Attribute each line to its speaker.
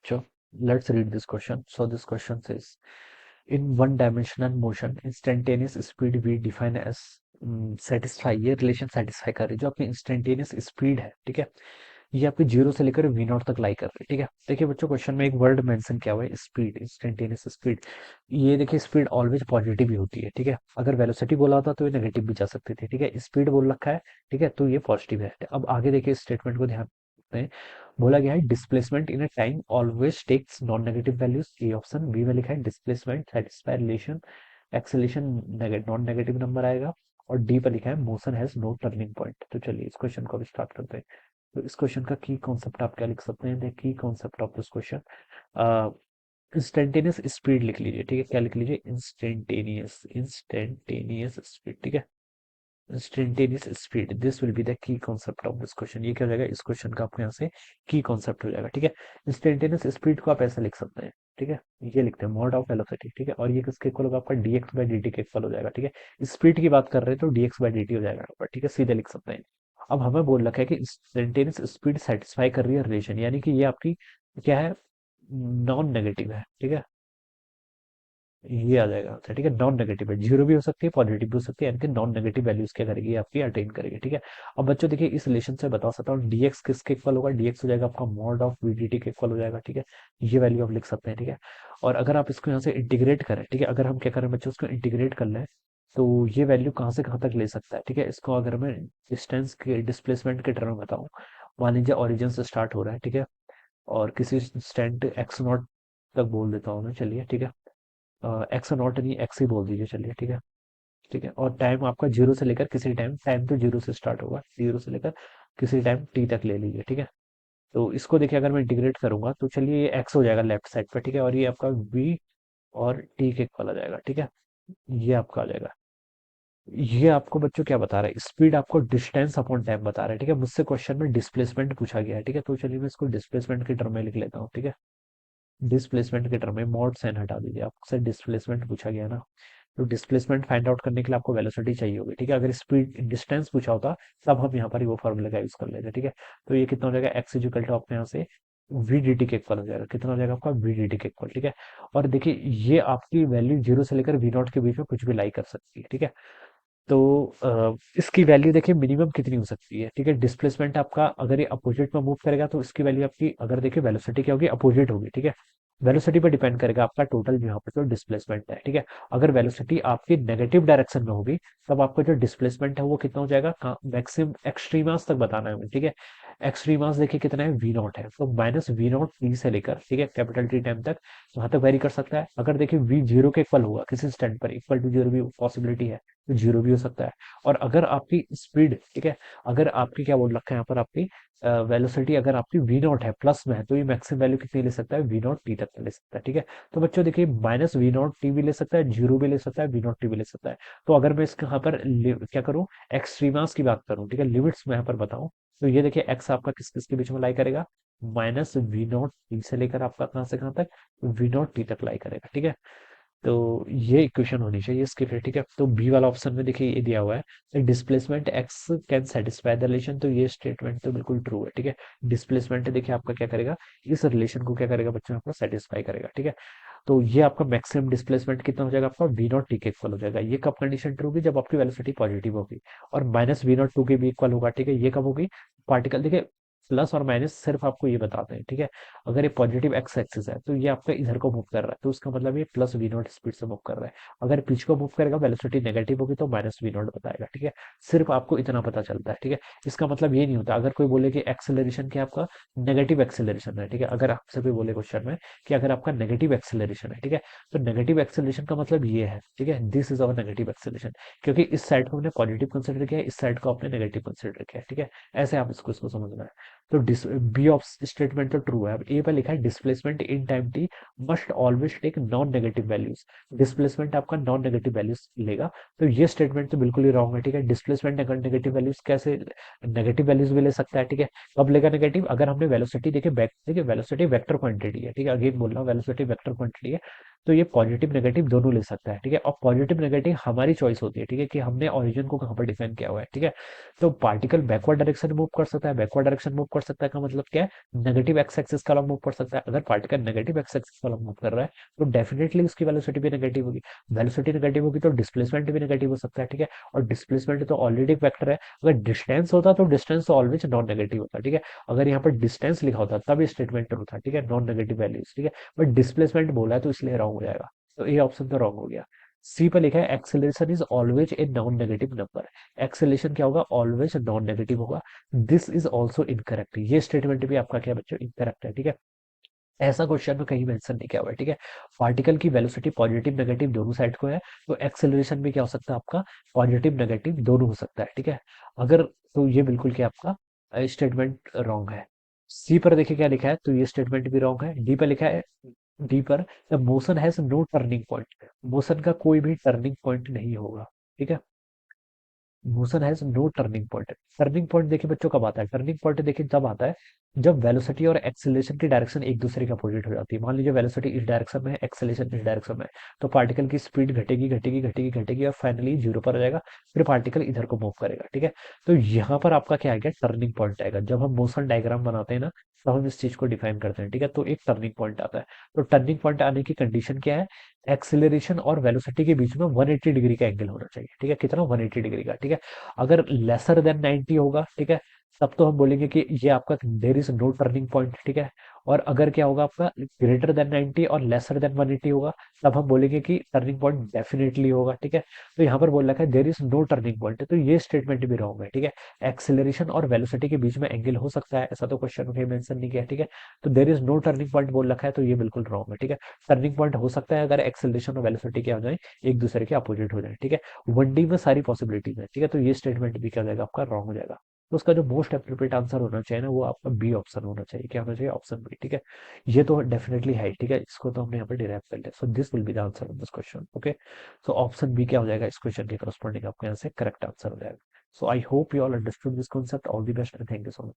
Speaker 1: बच्चों, let's read this question. So this question says, in one dimensional motion, instantaneous speed we define as satisfy, ये relation satisfy कर रही है जो आपकी इंस्टेंटेनियस स्पीड है, ठीक है। ये आपकी जीरो से लेकर वी नॉट तक लाई कर रही है, ठीक है। देखिए बच्चों, क्वेश्चन में एक वर्ड मेंशन किया हुआ है, स्पीड, इंस्टेंटेनियस स्पीड। ये देखिए, स्पीड ऑलवेज पॉजिटिव ही होती है, ठीक है। अगर वेलोसिटी बोला होता तो ये नेगेटिव भी जा सकती थी, ठीक है। स्पीड बोल रखा है, ठीक है, तो ये पॉजिटिव है। अब आगे देखिए स्टेटमेंट को ध्यान दें। बोला गया है displacement in a time always takes non negative values. A option B में लिखा है displacement satisfy relation, acceleration non negative number आएगा। और डी पर लिखा है motion has no turning point. तो चलिए इस क्वेश्चन को भी स्टार्ट करते हैं। तो इस क्वेश्चन का की कॉन्सेप्ट आप क्या लिख सकते हैं? The key concept of this question, instantaneous speed लिख लीजिए, ठीक है। क्या लिख लीजिए? इंस्टेंटेनियस, इंस्टेंटेनियस स्पीड, ठीक है। Instantaneous speed, this will be the key concept of this question. ये क्या हो जाएगा? इस क्वेश्चन का आपके यहाँ से की कॉन्सेप्ट हो जाएगा, ठीक है। इंस्टेंटेनियस स्पीड को आप ऐसे लिख सकते हैं, ठीक है। ये लिखते हैं मॉड ऑफ वेलोसिटी, ठीक है। और ये किसके इक्वल होगा? आपका dx बाई dt के इक्वल हो जाएगा, ठीक है। स्पीड की बात कर रहे हैं तो dx बाई dt हो जाएगा यहाँ पर, ठीक है। सीधे लिख सकते हैं। अब हमें बोल रखा है कि इंस्टेंटेनियस स्पीड सेटिस्फाई कर रही है रिलेशन, यानी कि ये आपकी क्या है? नॉन नेगेटिव है, ठीक है। ये आ जाएगा आंसर, ठीक है। नॉन नेगेटिव है, जीरो भी हो सकती है, पॉजिटिव भी हो सकती है, यानी कि नॉन नेगेटिव वैल्यूज क्या करेगी? आपकी अटेन करेगी, ठीक है। अब बच्चों देखिए, इस रिलेशन से बता सकता हूँ dx किसके इक्वल होगा? dx हो जाएगा आपका मॉड ऑफ vdt के इक्वल हो जाएगा, ठीक है। ये वैल्यू आप लिख सकते हैं, ठीक है। और अगर आप इसको यहाँ से इंटीग्रेट करें, ठीक है, अगर हम क्या करें बच्चों, उसको इंटीग्रेट कर लें, तो ये वैल्यू कहाँ से कहाँ तक ले सकता है, ठीक है। इसको अगर मैं डिस्टेंस के डिस्प्लेसमेंट के टर्म में बताऊँ, मान लीजिए ओरिजिन से स्टार्ट हो रहा है, ठीक है, और किसी इंस्टेंट एक्स नॉट तक बोल देता हूँ मैं, चलिए, ठीक है। एक्स नॉट नहीं, एक्स ही बोल दीजिए, चलिए, ठीक है। ठीक है, और टाइम आपका जीरो से लेकर किसी टाइम, टाइम तो जीरो से स्टार्ट होगा, जीरो से लेकर किसी टाइम टी तक ले लीजिए, ठीक है। तो इसको देखिए, अगर मैं इंटीग्रेट करूंगा तो चलिए ये एक्स हो जाएगा लेफ्ट साइड पर, ठीक है। और ये आपका वी और टी के इक्वल आ जाएगा, ठीक है। ये आपका आ जाएगा। ये आपको बच्चों क्या बता रहा है? स्पीड आपको डिस्टेंस अपॉन टाइम बता रहा है, ठीक है। मुझसे क्वेश्चन में डिस्प्लेसमेंट पूछा गया है, ठीक है। तो चलिए मैं इसको डिस्प्लेसमेंट के टर्म में लिख लेता हूँ, ठीक है। डिस्प्लेसमेंट के टर्म में मॉड साइन हटा दीजिए, आपसे डिस्प्लेसमेंट पूछा गया ना। तो डिस्प्लेसमेंट फाइंड आउट करने के लिए आपको वेलोसिटी चाहिए होगी, ठीक है। अगर स्पीड डिस्टेंस पूछा होता तब हम यहाँ पर ही वो फॉर्मूला का यूज कर लेते, ठीक है। तो ये कितना हो जाएगा? एक्स इक्वल टू आपके यहाँ से वी डी टी के इक्वल हो जाएगा। कितना हो जाएगा आपका? वी डी टी के इक्वल, ठीक है। और देखिए, ये आपकी वैल्यू जीरो से लेकर वी नॉट के बीच में कुछ भी लाई कर सकती है, ठीक है। तो इसकी वैल्यू देखिए मिनिमम कितनी हो सकती है, ठीक है। डिस्प्लेसमेंट आपका अगर ये अपोजिट में मूव करेगा तो इसकी वैल्यू आपकी, अगर देखिए वेलोसिटी क्या होगी? अपोजिट होगी, ठीक है। वेलोसिटी पर डिपेंड करेगा आपका टोटल यहाँ पर जो डिस्प्लेसमेंट है, ठीक है। अगर वेलोसिटी आपकी नेगेटिव डायरेक्शन में होगी तब आपका जो डिस्प्लेसमेंट है वो कितना हो जाएगा? मैक्सिमम एक्सट्रीमास तक बताना है हमें, ठीक है। एक्सट्रीमास देखिए कितना है? वी नॉट है, तो माइनस वी नॉट टी से लेकर, ठीक है, कैपिटल टी टाइम तक वहां तक वेरी कर सकता है। अगर देखिए वी जीरो के इक्वल होगा किसी स्टैंड पर, इक्वल टू जीरो भी पॉसिबिलिटी है, तो जीरो भी हो सकता है। और अगर आपकी स्पीड, ठीक है, अगर आपकी क्या बोल रखा है यहाँ पर, आपकी वेलोसिटी अगर आपकी वी नॉट है प्लस में है, तो ये मैक्सिमम वैल्यू कितनी ले सकता है? वी नॉट टी तक ले सकता है, ठीक है। तो बच्चों देखिए, माइनस वी नॉट टी भी ले सकता है, जीरो भी ले सकता है, वी नॉट टी भी ले सकता है। तो अगर मैं इसके यहाँ पर क्या करूँ, एक्सट्रीमास की बात करूँ, ठीक है, लिमिट्स में यहाँ पर बताऊँ, तो ये देखिए एक्स आपका किस किस के बीच में लाई करेगा? माइनस वी नॉट टी से लेकर आपका कहाँ से कहाँ तक? वी नॉट टी तक लाई करेगा, ठीक है। तो ये इक्वेशन होनी चाहिए इसके लिए, ठीक है। तो बी वाला ऑप्शन में देखिए ये दिया हुआ है, displacement x can satisfy the relation, तो ये स्टेटमेंट तो बिल्कुल ट्रू है, ठीक है। डिस्प्लेसमेंट देखिए आपका क्या करेगा? इस रिलेशन को क्या करेगा बच्चों? आपको सेटिस्फाई करेगा, ठीक है। तो ये आपका मैक्सिमम डिस्प्लेसमेंट कितना हो जाएगा? आपका वी नॉट टी के इक्वल हो जाएगा। ये कब कंडीशन ट्रू होगी? जब आपकी वेलोसिटी पॉजिटिव होगी और माइनस वी नॉट टू के भी इक्वल होगा, ठीक है। ये कब होगी? पार्टिकल देखिए, प्लस और माइनस सिर्फ आपको ये बताते हैं, ठीक है। अगर ये पॉजिटिव एक्स एक्सिस है तो ये आपका इधर को मूव कर रहा है, तो उसका मतलब ये प्लस वी नॉट स्पीड से मूव कर रहा है। अगर पीछे को मूव करेगा, वेलोसिटी नेगेटिव होगी, तो माइनस वी नॉट बताएगा, ठीक है। सिर्फ आपको इतना पता चलता है, ठीक है। इसका मतलब ये नहीं होता अगर कोई बोले कि एक्सेलरेशन क्या आपका नेगेटिव एक्सेलरेशन है, ठीक है। अगर आपसे कोई बोले क्वेश्चन में कि अगर आपका नेगेटिव एक्सेलरेशन है, ठीक है, तो नेगेटिव एक्सेलरेशन का मतलब ये है, ठीक है, this is our negative acceleration, क्योंकि इस साइड को हमने पॉजिटिव कंसिडर किया है, इस साइड को आपने नेगेटिव कंसिडर किया है, ठीक है। ऐसे आप इसको समझना है। तो बी ऑफ स्टेटमेंट तो ट्रू है। अब ए पर लिखा है displacement in time T must always take non negative values. Displacement आपका नॉन नेगेटिव वैल्यूज लेगा, तो ये स्टेटमेंट तो बिल्कुल ही रॉन्ग है, ठीक है। डिस्प्लेसमेंट अगर नेगेटिव वैल्यूज कैसे, नेगेटिव वैल्यूज भी ले सकता है, ठीक है। कब लेगा नेगेटिव? अगर हमने वेलोसिटी देखिए, देखिए वेलोसिटी वेक्टर क्वांटिटी है, ठीक है। अगेन बोल रहा हूँ, वेलोसिटी वेक्टर क्वांटिटी है। तो ये पॉजिटिव नेगेटिव दोनों ले सकता है, ठीक है। और पॉजिटिव नेगेटिव हमारी चॉइस होती है, ठीक है, कि हमने ओरिजिन को कहाँ पर डिफाइन किया हुआ है, ठीक है। तो पार्टिकल बैकवर्ड डायरेक्शन मूव कर सकता है, बैकवर्ड डायरेक्शन मूव कर सकता है का मतलब क्या है, नेगेटिव एक्स एक्सिस का मूव कर सकता है। अगर पार्टिकल नेगेटिव एक्स एक्सिस का मूव कर रहा है तो डेफिनेटली उसकी वेलोसिटी भी नेगेटिव होगी। वेलोसिटी नेगेटिव होगी तो डिस्प्लेसमेंट भी नेगेटिव हो सकता है, ठीक है। और डिस्प्लेसमेंट तो ऑलरेडी एक वेक्टर है। अगर डिस्टेंस होता तो डिस्टेंस तो ऑलवेज नॉन नेगेटिव होता, ठीक है। अगर यहाँ पर डिस्टेंस लिखा होता तब स्टेटमेंट ट्रू था, ठीक है, नॉन नेगेटिव वैल्यूज, ठीक है। बट डिस्प्लेसमेंट बोला है तो इसलिए रॉन्ग हो जाएगा। तो ये ऑप्शन तो रॉन्ग हो गया। सी पर लिखा है acceleration is always a non negative number. Acceleration क्या होगा, ऑलवेज नॉन नेगेटिव होगा। दिस इज ऑल्सो इनकरेक्ट, ये स्टेटमेंट भी आपका क्या बच्चों, इनकरेक्ट है, ठीक है। ऐसा क्वेश्चन में कहीं मेंशन नहीं किया हुआ है, ठीक है। पार्टिकल की वेलोसिटी पॉजिटिव नेगेटिव दोनों साइड को है, तो एक्सेलरेशन भी क्या हो सकता है आपका, पॉजिटिव नेगेटिव दोनों हो सकता है, ठीक है। अगर तो ये बिल्कुल क्या आपका स्टेटमेंट रॉन्ग है। सी पर देखिए क्या लिखा है, तो ये स्टेटमेंट भी रॉन्ग है। डी पर लिखा है, डी पर the motion has no turning point, motion का कोई भी टर्निंग पॉइंट नहीं होगा, ठीक है। Motion has no turning point. Turning point देखिए बच्चों कब आता है, टर्निंग पॉइंट देखिए तब आता है जब वेलोसिटी और एक्सेलरेशन की डायरेक्शन एक दूसरे के अपोजिट हो जाती है। मान लीजिए वेलोसिटी इस डायरेक्शन में है, एक्सेलरेशन इस डायरेक्शन में है, तो पार्टिकल की स्पीड घटेगी घटेगी घटेगी घटेगी और फाइनली जीरो पर आ जाएगा। फिर पार्टिकल इधर को मूव करेगा, ठीक है। तो यहाँ पर आपका क्या आएगा, टर्निंग पॉइंट आएगा। जब हम मोशन डायग्राम बनाते हैं ना, तब हम इस चीज को डिफाइन करते हैं, ठीक है। तो एक टर्निंग पॉइंट आता है। तो टर्निंग पॉइंट आने की कंडीशन क्या है, एक्सेलरेशन और वेलोसिटी के बीच में 180 डिग्री का एंगल होना चाहिए, ठीक है। कितना, 180 डिग्री का, ठीक है। अगर लेसर देन 90 होगा, ठीक है, तब तो हम बोलेंगे कि ये आपका there is no turning point, ठीक है। और अगर क्या होगा आपका ग्रेटर देन 90 और लेसर देन 180 होगा, तब हम बोलेंगे कि टर्निंग पॉइंट डेफिनेटली होगा, ठीक है। तो यहाँ पर बोल रखा है there is no turning point, तो ये स्टेटमेंट भी रॉन्ग है, ठीक है। एक्सेलरेशन और वेलोसिटी के बीच में एंगल हो सकता है, ऐसा तो क्वेश्चन में मेंशन नहीं किया, ठीक है। तो there is no turning point बोल रखा है, तो ये बिल्कुल रॉन्ग है, ठीक है। टर्निंग पॉइंट हो सकता है अगर एक्सेलरेशन और वेलोसिटी क्या हो जाए, एक दूसरे के अपोजिट हो जाए, ठीक है। 1D में सारी पॉसिबिलिटीज है, ठीक है। तो ये स्टेटमेंट भी क्या हो जाएगा आपका, रॉन्ग हो जाएगा। तो उसका जो मोस्ट एप्रोप्रिएट आंसर होना चाहिए ना, वो आपका बी ऑप्शन होना चाहिए। क्या होना चाहिए, ऑप्शन बी, ठीक है। ये तो डेफिनेटली है, ठीक है। इसको तो हमने यहाँ पर डिराइव कर लिया, so this will be the answer of this question, okay. So option B क्या हो जाएगा, इस क्वेश्चन के करस्पॉन्डिंग आपके यहाँ से करेक्ट आंसर हो जाएगा। So I hope you all understood this concept. All the best and thank you so much.